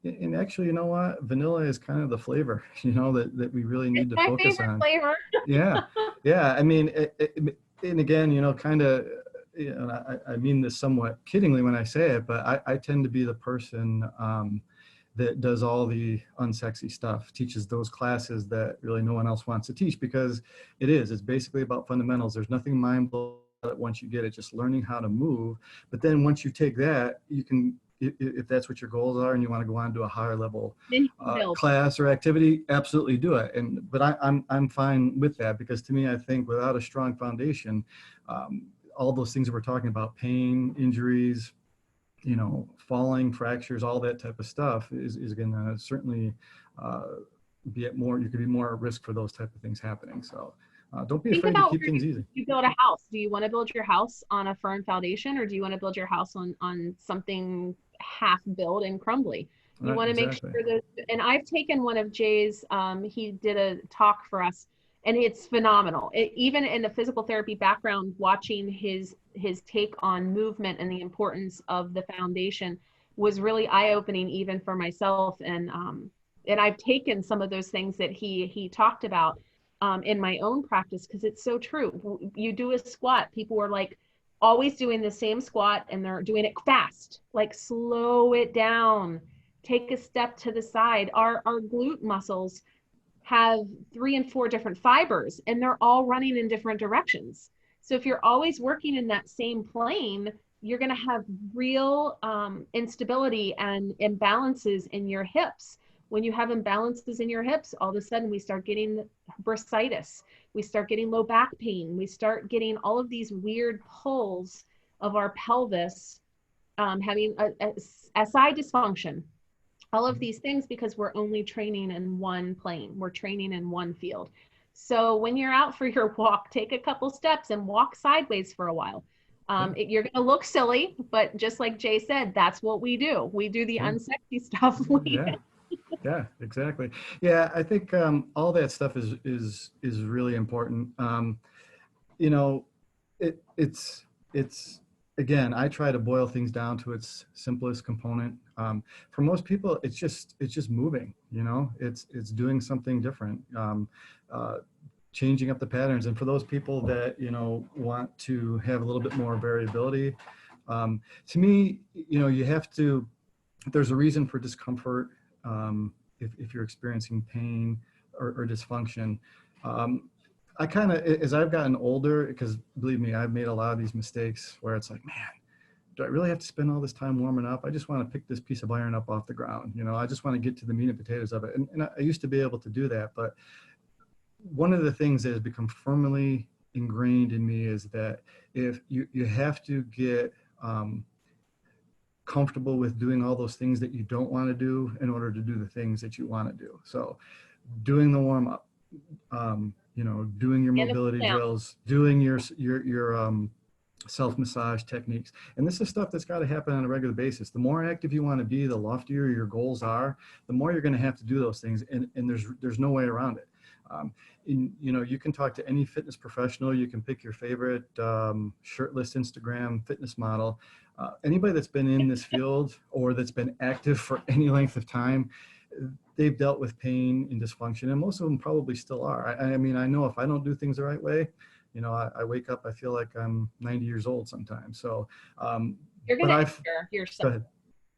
And actually, you know what? Vanilla is kind of the flavor, that we really need to My focus favorite on. flavor. Yeah. Yeah. I mean, and again, kind of, I mean this somewhat kiddingly when I say it, but I tend to be the person that does all the unsexy stuff, teaches those classes that really no one else wants to teach, because it's basically about fundamentals. There's nothing mind-blowing once you get it, just learning how to move. But then once you take that, you can, if that's what your goals are and you want to go on to a higher level class or activity, absolutely do it. But I'm fine with that, because to me, I think without a strong foundation, all those things that we're talking about, pain, injuries, falling, fractures, all that type of stuff is going to certainly be at more, you could be more at risk for those type of things happening. So don't be afraid to keep things easy. You build a house. Do you want to build your house on a firm foundation, or do you want to build your house on something half built and crumbly? You want to make sure that, and I've taken one of Jay's, he did a talk for us, and it's phenomenal. Even in the physical therapy background, watching his take on movement and the importance of the foundation was really eye-opening, even for myself. And I've taken some of those things that he talked about in my own practice, because it's so true. You do a squat, people are like always doing the same squat, and they're doing it fast. Like, slow it down, take a step to the side. Our glute muscles have 3 and 4 different fibers, and they're all running in different directions. So if you're always working in that same plane, you're going to have real instability and imbalances in your hips. When you have imbalances in your hips, all of a sudden we start getting bursitis, we start getting low back pain, we start getting all of these weird pulls of our pelvis, having a SI dysfunction, all of these things, because we're only training in one plane, we're training in one field. So when you're out for your walk, take a couple steps and walk sideways for a while. You're going to look silly, but just like Jay said, that's what we do. We do the unsexy stuff. Yeah, exactly. Yeah, I think all that stuff is really important. It's again, I try to boil things down to its simplest component. For most people, it's just moving. It's doing something different, changing up the patterns. And for those people that want to have a little bit more variability, to me, you have to. There's a reason for discomfort. If you're experiencing pain or dysfunction, I kind of, as I've gotten older, because believe me, I've made a lot of these mistakes where it's like, man, do I really have to spend all this time warming up? I just want to pick this piece of iron up off the ground. I just want to get to the meat and potatoes of it. And I used to be able to do that. But one of the things that has become firmly ingrained in me is that if you have to get comfortable with doing all those things that you don't want to do in order to do the things that you want to do. So doing the warm up, doing your mobility drills, doing your self-massage techniques. And this is stuff that's got to happen on a regular basis. The more active you want to be, the loftier your goals are, the more you're going to have to do those things. And there's no way around it. You can talk to any fitness professional. You can pick your favorite shirtless Instagram fitness model. Anybody that's been in this field or that's been active for any length of time, they've dealt with pain and dysfunction, and most of them probably still are. I mean, I know if I don't do things the right way, I wake up, I feel like I'm 90 years old sometimes. So, You're going to injure go yourself. ahead.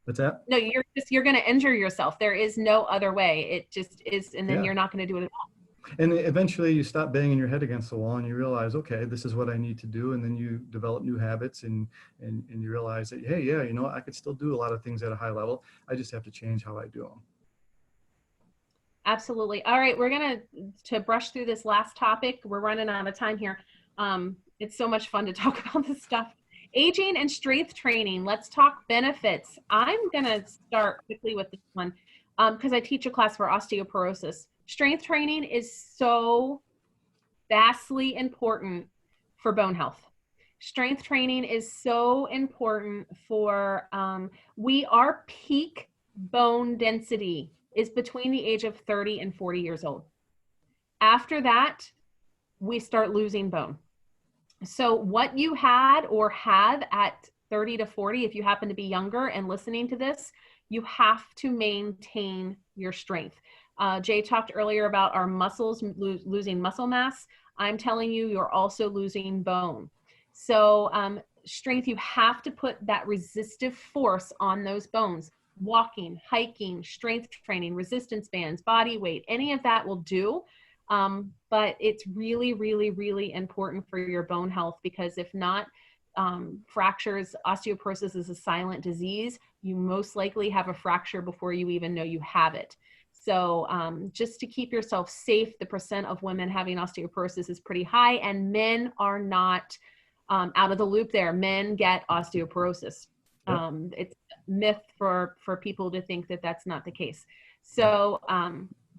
What's that? No, you're going to injure yourself. There is no other way. It just is. And then you're not going to do it at all. And eventually you stop banging your head against the wall and you realize, okay, this is what I need to do. And then you develop new habits and you realize that, hey, yeah, I could still do a lot of things at a high level. I just have to change how I do them. Absolutely. All right. We're going to brush through this last topic. We're running out of time here. It's so much fun to talk about this stuff. Aging and strength training. Let's talk benefits. I'm going to start quickly with this one because I teach a class for osteoporosis. Strength training is so vastly important for bone health. Strength training is so important for, our peak bone density is between the age of 30 and 40 years old. After that, we start losing bone. So what you had or have at 30 to 40, if you happen to be younger and listening to this, you have to maintain your strength. Jay talked earlier about our muscles losing muscle mass. I'm telling you, you're also losing bone. So strength, you have to put that resistive force on those bones. Walking, hiking, strength training, resistance bands, body weight, any of that will do. But it's really, really, really important for your bone health, because if not, fractures, osteoporosis is a silent disease. You most likely have a fracture before you even know you have it. So just to keep yourself safe, the percent of women having osteoporosis is pretty high, and men are not out of the loop there. Men get osteoporosis. It's a myth for people to think that that's not the case. So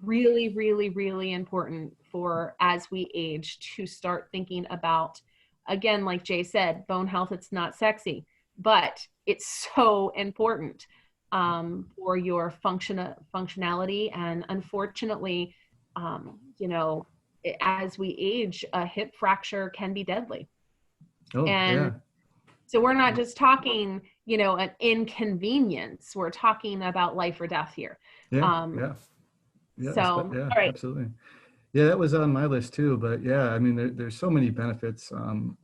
really, really, really important for as we age to start thinking about, again, like Jay said, bone health, it's not sexy, but it's so important for your functionality. And unfortunately, as we age, a hip fracture can be deadly. So we're not just talking, an inconvenience. We're talking about life or death here. All right. Absolutely. Yeah, that was on my list too. But yeah, I mean, there's so many benefits.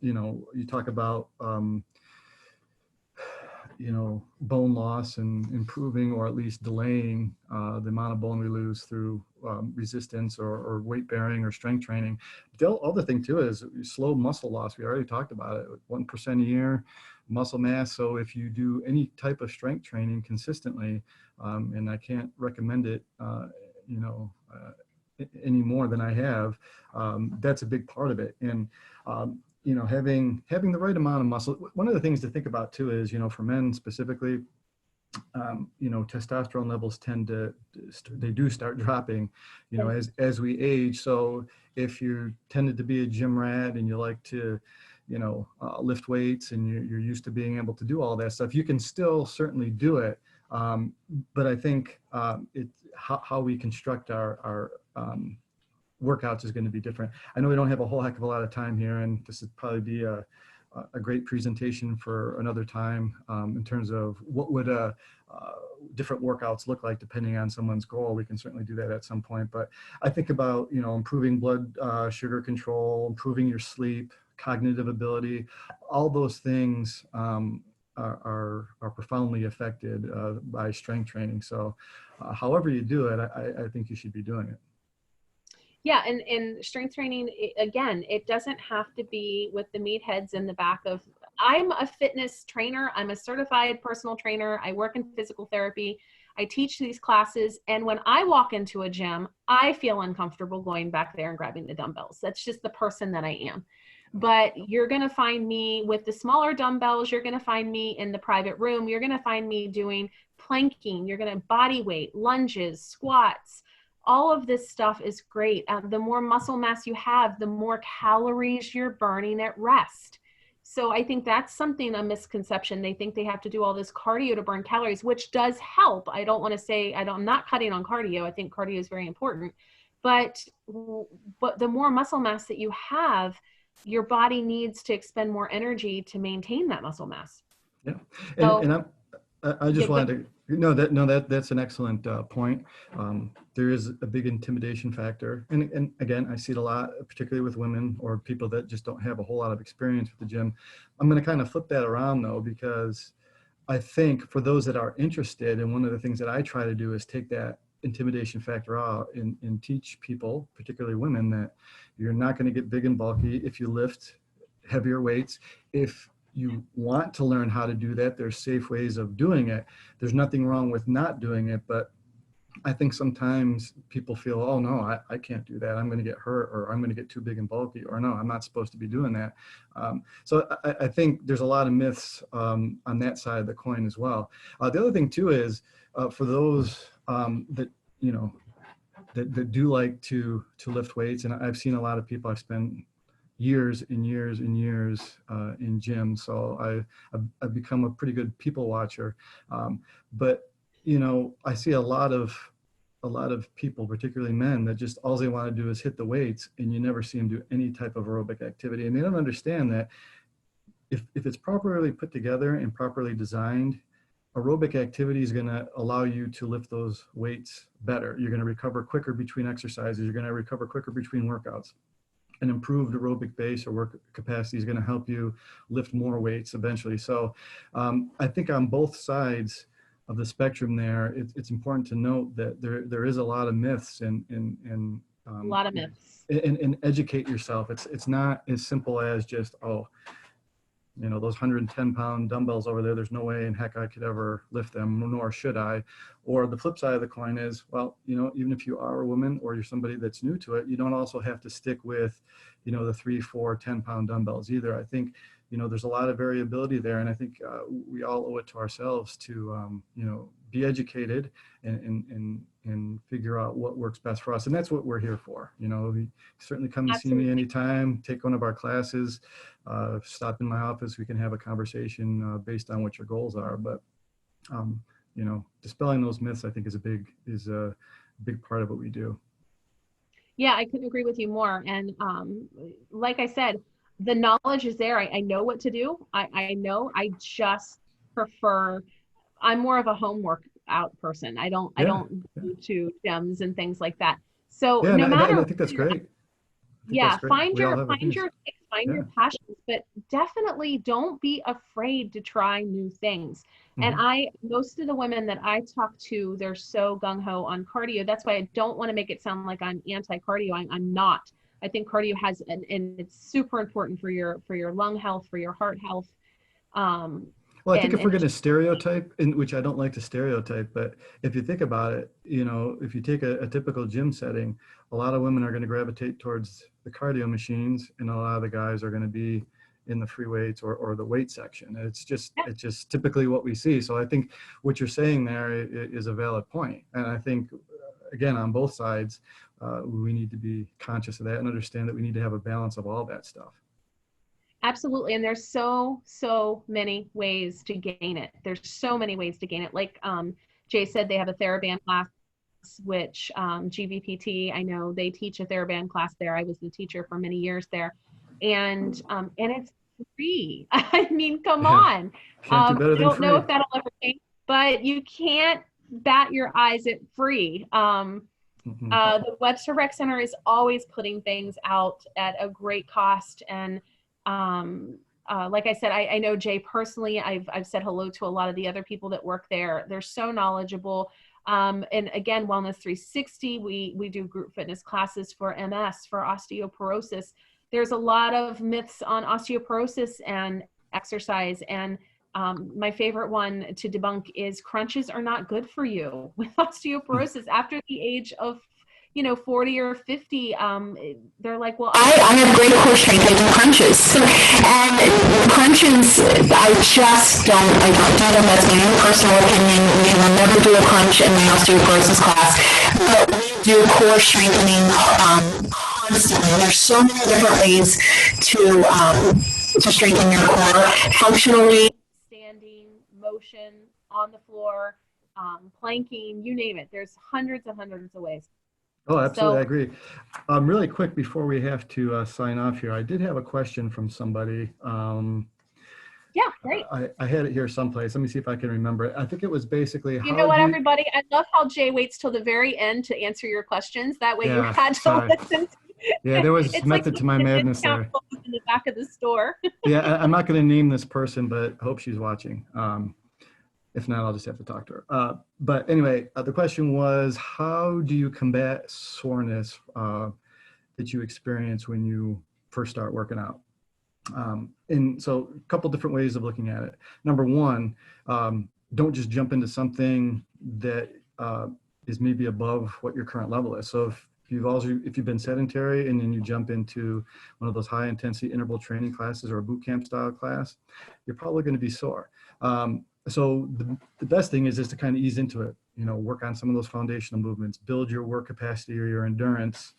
You talk about, bone loss and improving or at least delaying the amount of bone we lose through resistance or weight bearing or strength training. The other thing too is slow muscle loss. We already talked about it, 1% a year muscle mass. So if you do any type of strength training consistently, and I can't recommend it, any more than I have, that's a big part of it. And having the right amount of muscle. One of the things to think about too is, for men specifically, testosterone levels they do start dropping, as we age. So if you tended to be a gym rat and you like to, lift weights and you're used to being able to do all that stuff, you can still certainly do it. But I think how we construct our workouts is going to be different. I know we don't have a whole heck of a lot of time here, and this would probably be a great presentation for another time in terms of what would different workouts look like depending on someone's goal. We can certainly do that at some point. But I think about, improving blood sugar control, improving your sleep, cognitive ability, all those things are profoundly affected by strength training. So however you do it, I think you should be doing it. Yeah, and strength training, again, it doesn't have to be with the meatheads in the back of, I'm a fitness trainer, I'm a certified personal trainer, I work in physical therapy, I teach these classes, and when I walk into a gym, I feel uncomfortable going back there and grabbing the dumbbells. That's just the person that I am. But you're going to find me with the smaller dumbbells, you're going to find me in the private room, you're going to find me doing planking, you're going to body weight, lunges, squats. All of this stuff is great. The more muscle mass you have, the more calories you're burning at rest. So I think that's something, a misconception. They think they have to do all this cardio to burn calories, which does help. I don't want to say, I'm not cutting on cardio. I think cardio is very important, but the more muscle mass that you have, your body needs to expend more energy to maintain that muscle mass. Yeah. So, and I just wanted to, that's an excellent point. There is a big intimidation factor. And again, I see it a lot, particularly with women or people that just don't have a whole lot of experience with the gym. I'm going to kind of flip that around though, because I think for those that are interested, and one of the things that I try to do is take that intimidation factor out and teach people, particularly women, that you're not going to get big and bulky if you lift heavier weights. If you want to learn how to do that, there's safe ways of doing it. There's nothing wrong with not doing it, but I think sometimes people feel, oh no, I can't do that. I'm going to get hurt, or I'm going to get too big and bulky, or no, I'm not supposed to be doing that. So I think there's a lot of myths on that side of the coin as well. The other thing too is for those that, you know, that do like to lift weights, and I've seen a lot of people, I've spent years and years and years in gyms, so I've become a pretty good people watcher. But you know, I see a lot of people, particularly men, that just all they want to do is hit the weights, and you never see them do any type of aerobic activity. And they don't understand that if it's properly put together and properly designed, aerobic activity is going to allow you to lift those weights better. You're going to recover quicker between exercises. You're going to recover quicker between workouts. An improved aerobic base or work capacity is going to help you lift more weights eventually. So I think on both sides of the spectrum there, it's important to note that there is a lot of myths and a lot of myths. And educate yourself. It's not as simple as just, oh, you know, those 110-pound dumbbells over there, there's no way in heck I could ever lift them, nor should I. Or the flip side of the coin is, well, you know, even if you are a woman or you're somebody that's new to it, you don't also have to stick with, you know, the 3, 4, 10-pound dumbbells either. I think, you know, there's a lot of variability there. And I think we all owe it to ourselves to, you know, be educated and figure out what works best for us. And that's what we're here for. You know, you certainly come and see me anytime, take one of our classes, stop in my office. We can have a conversation based on what your goals are. But, you know, dispelling those myths, I think, is a big part of what we do. Yeah, I couldn't agree with you more. And like I said, the knowledge is there. I know what to do. I know. I just prefer, I'm more of a home workout person. I don't go to gyms and things like that. So no matter, I think that's great. Find your passions, but definitely don't be afraid to try new things. Mm-hmm. And most of the women that I talk to, they're so gung-ho on cardio. That's why I don't want to make it sound like I'm anti-cardio. I'm not. I think cardio has, and it's super important for your lung health, for your heart health. Well, I think if we're going to stereotype, which I don't like to stereotype, but if you think about it, you know, if you take a typical gym setting, a lot of women are going to gravitate towards the cardio machines, and a lot of the guys are going to be in the free weights or the weight section. It's just typically what we see. So I think what you're saying there is a valid point. And I think, again, on both sides, we need to be conscious of that and understand that we need to have a balance of all that stuff. Absolutely. And there's so many ways to gain it. There's so many ways to gain it. Like Jay said, they have a TheraBand class, which GVPT, I know they teach a TheraBand class there. I was the teacher for many years there. And it's free. I mean, come on. I don't know if that'll ever change, but you can't bat your eyes at free. The Webster Rec Center is always putting things out at a great cost. And like I said, I know Jay personally. I've said hello to a lot of the other people that work there. They're so knowledgeable. And again, Wellness 360, we do group fitness classes for MS, for osteoporosis. There's a lot of myths on osteoporosis and exercise. And my favorite one to debunk is crunches are not good for you with osteoporosis. After the age of 40 or 50, they're like, well, I have great core strength. I do crunches. And crunches, I just don't do them. That's my own personal opinion. We will never do a crunch in my osteoporosis class. But we do core strengthening constantly. There's so many different ways to to strengthen your core. Functionally, standing, motion, on the floor, planking, you name it. There's hundreds and hundreds of ways. Oh, absolutely. So, I agree. Really quick before we have to sign off here, I did have a question from somebody. yeah, great. I had it here someplace. Let me see if I can remember it. I think it was basically You know what, everybody? I love how Jay waits till the very end to answer your questions. That way you had to listen. Yeah, there was it's method like to my madness there. In the back of the store. Yeah, I'm not going to name this person, but hope she's watching. If not, I'll just have to talk to her. But anyway, the question was, how do you combat soreness that you experience when you first start working out? And so a couple different ways of looking at it. Number one, don't just jump into something that is maybe above what your current level is. So if you've been sedentary and then you jump into one of those high intensity interval training classes or a boot camp style class, you're probably going to be sore. So the best thing is just to kind of ease into it, work on some of those foundational movements, build your work capacity or your endurance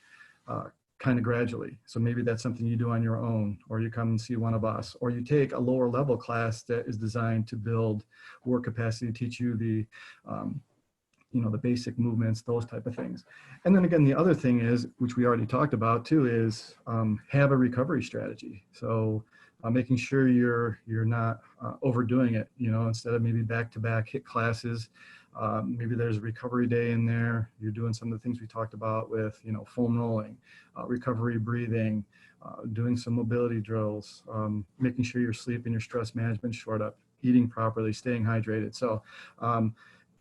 kind of gradually. So maybe that's something you do on your own, or you come and see one of us, or you take a lower level class that is designed to build work capacity, teach you the basic movements, those type of things. And then again, the other thing is, which we already talked about too, is have a recovery strategy. So making sure you're not overdoing it, instead of maybe back-to-back HIIT classes, maybe there's a recovery day in there. You're doing some of the things we talked about with, foam rolling, recovery breathing, doing some mobility drills, making sure your sleep and your stress management shored up, eating properly, staying hydrated. So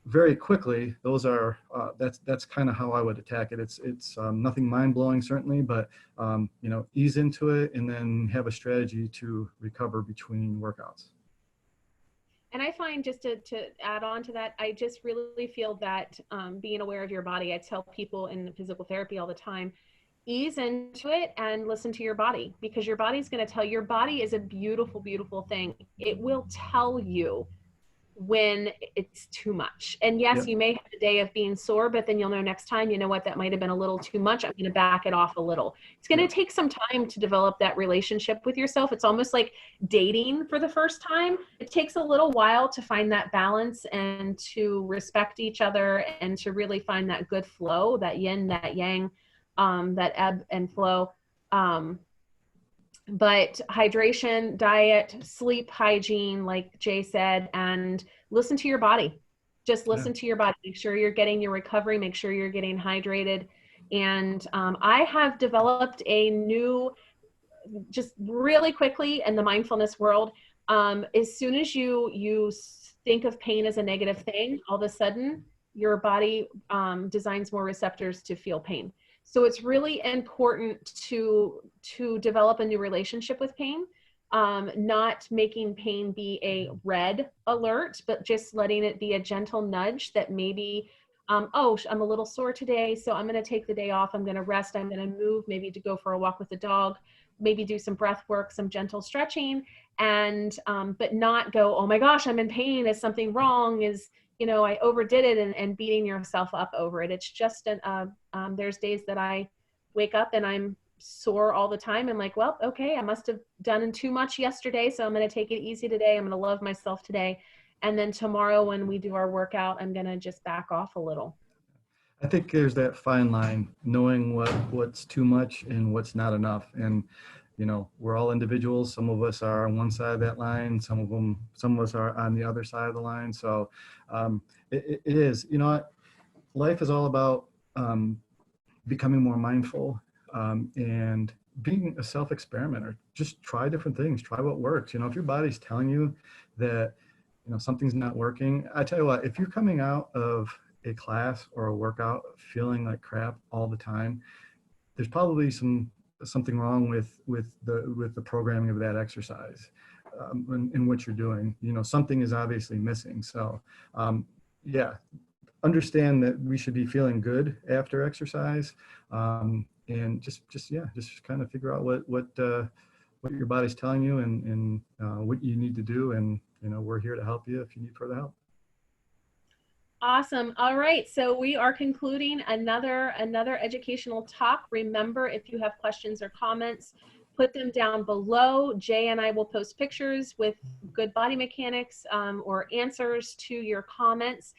very quickly, those are that's kind of how I would attack it. It's nothing mind-blowing certainly, but ease into it and then have a strategy to recover between workouts. And I find, just to add on to that, I just really feel that being aware of your body, I tell people in physical therapy all the time, ease into it and listen to your body, because your body's going to tell. Your body is a beautiful, beautiful thing. It will tell you when it's too much. And yes, Yep. You may have a day of being sore, but then you'll know next time, that might have been a little too much. I'm going to back it off a little. It's going to take some time to develop that relationship with yourself. It's almost like dating for the first time. It takes a little while to find that balance and to respect each other and to really find that good flow, that yin, that yang, that ebb and flow. But hydration, diet, sleep hygiene, like Jay said, and listen to your body. Just listen to your body. Make sure you're getting your recovery. Make sure you're getting hydrated. And I have developed a new, just really quickly in the mindfulness world, as soon as you think of pain as a negative thing, all of a sudden your body designs more receptors to feel pain. So it's really important to develop a new relationship with pain, not making pain be a red alert, but just letting it be a gentle nudge that maybe, oh, I'm a little sore today, so I'm going to take the day off. I'm going to rest. I'm going to move, maybe to go for a walk with the dog, maybe do some breath work, some gentle stretching, and but not go, oh my gosh, I'm in pain. Is something wrong? I overdid it, and beating yourself up over it. It's just there's days that I wake up and I'm sore all the time. I'm like, well, okay, I must have done too much yesterday, so I'm going to take it easy today. I'm going to love myself today. And then tomorrow when we do our workout, I'm going to just back off a little. I think there's that fine line, knowing what's too much and what's not enough. And we're all individuals. Some of us are on one side of that line. Some of us are on the other side of the line. So it is, life is all about becoming more mindful and being a self-experimenter. Just try different things. Try what works. If your body's telling you that, something's not working, I tell you what, if you're coming out of a class or a workout feeling like crap all the time, there's probably something wrong with the programming of that exercise in what you're doing. Something is obviously missing. So understand that we should be feeling good after exercise, and just kind of figure out what your body's telling you and what you need to do, and we're here to help you if you need further help. Awesome. All right. So we are concluding another educational talk. Remember, if you have questions or comments, put them down below. Jay and I will post pictures with good body mechanics or answers to your comments.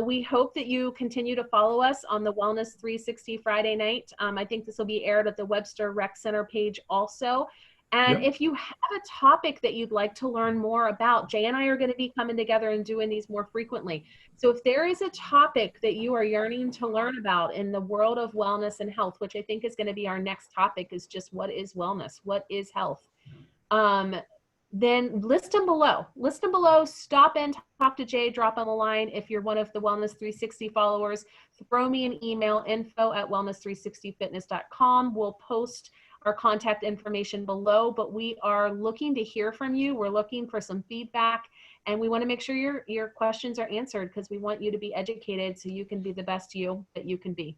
We hope that you continue to follow us on the Wellness 360 Friday night. I think this will be aired at the Webster Rec Center page also. And if you have a topic that you'd like to learn more about, Jay and I are going to be coming together and doing these more frequently. So if there is a topic that you are yearning to learn about in the world of wellness and health, which I think is going to be our next topic, is just what is wellness? What is health? Then list them below. List them below. Stop in, talk to Jay, drop him a line. If you're one of the Wellness 360 followers, throw me an email, info@wellness360fitness.com. We'll post our contact information below, but we are looking to hear from you. We're looking for some feedback, and we want to make sure your questions are answered because we want you to be educated so you can be the best you that you can be.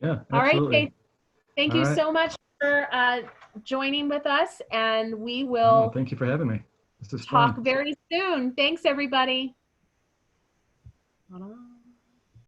Yeah, absolutely. All right, Jay, thank you right. so much for joining with us, and we will thank you for having me. This is talk fun. very soon. Thanks, everybody. Hold on.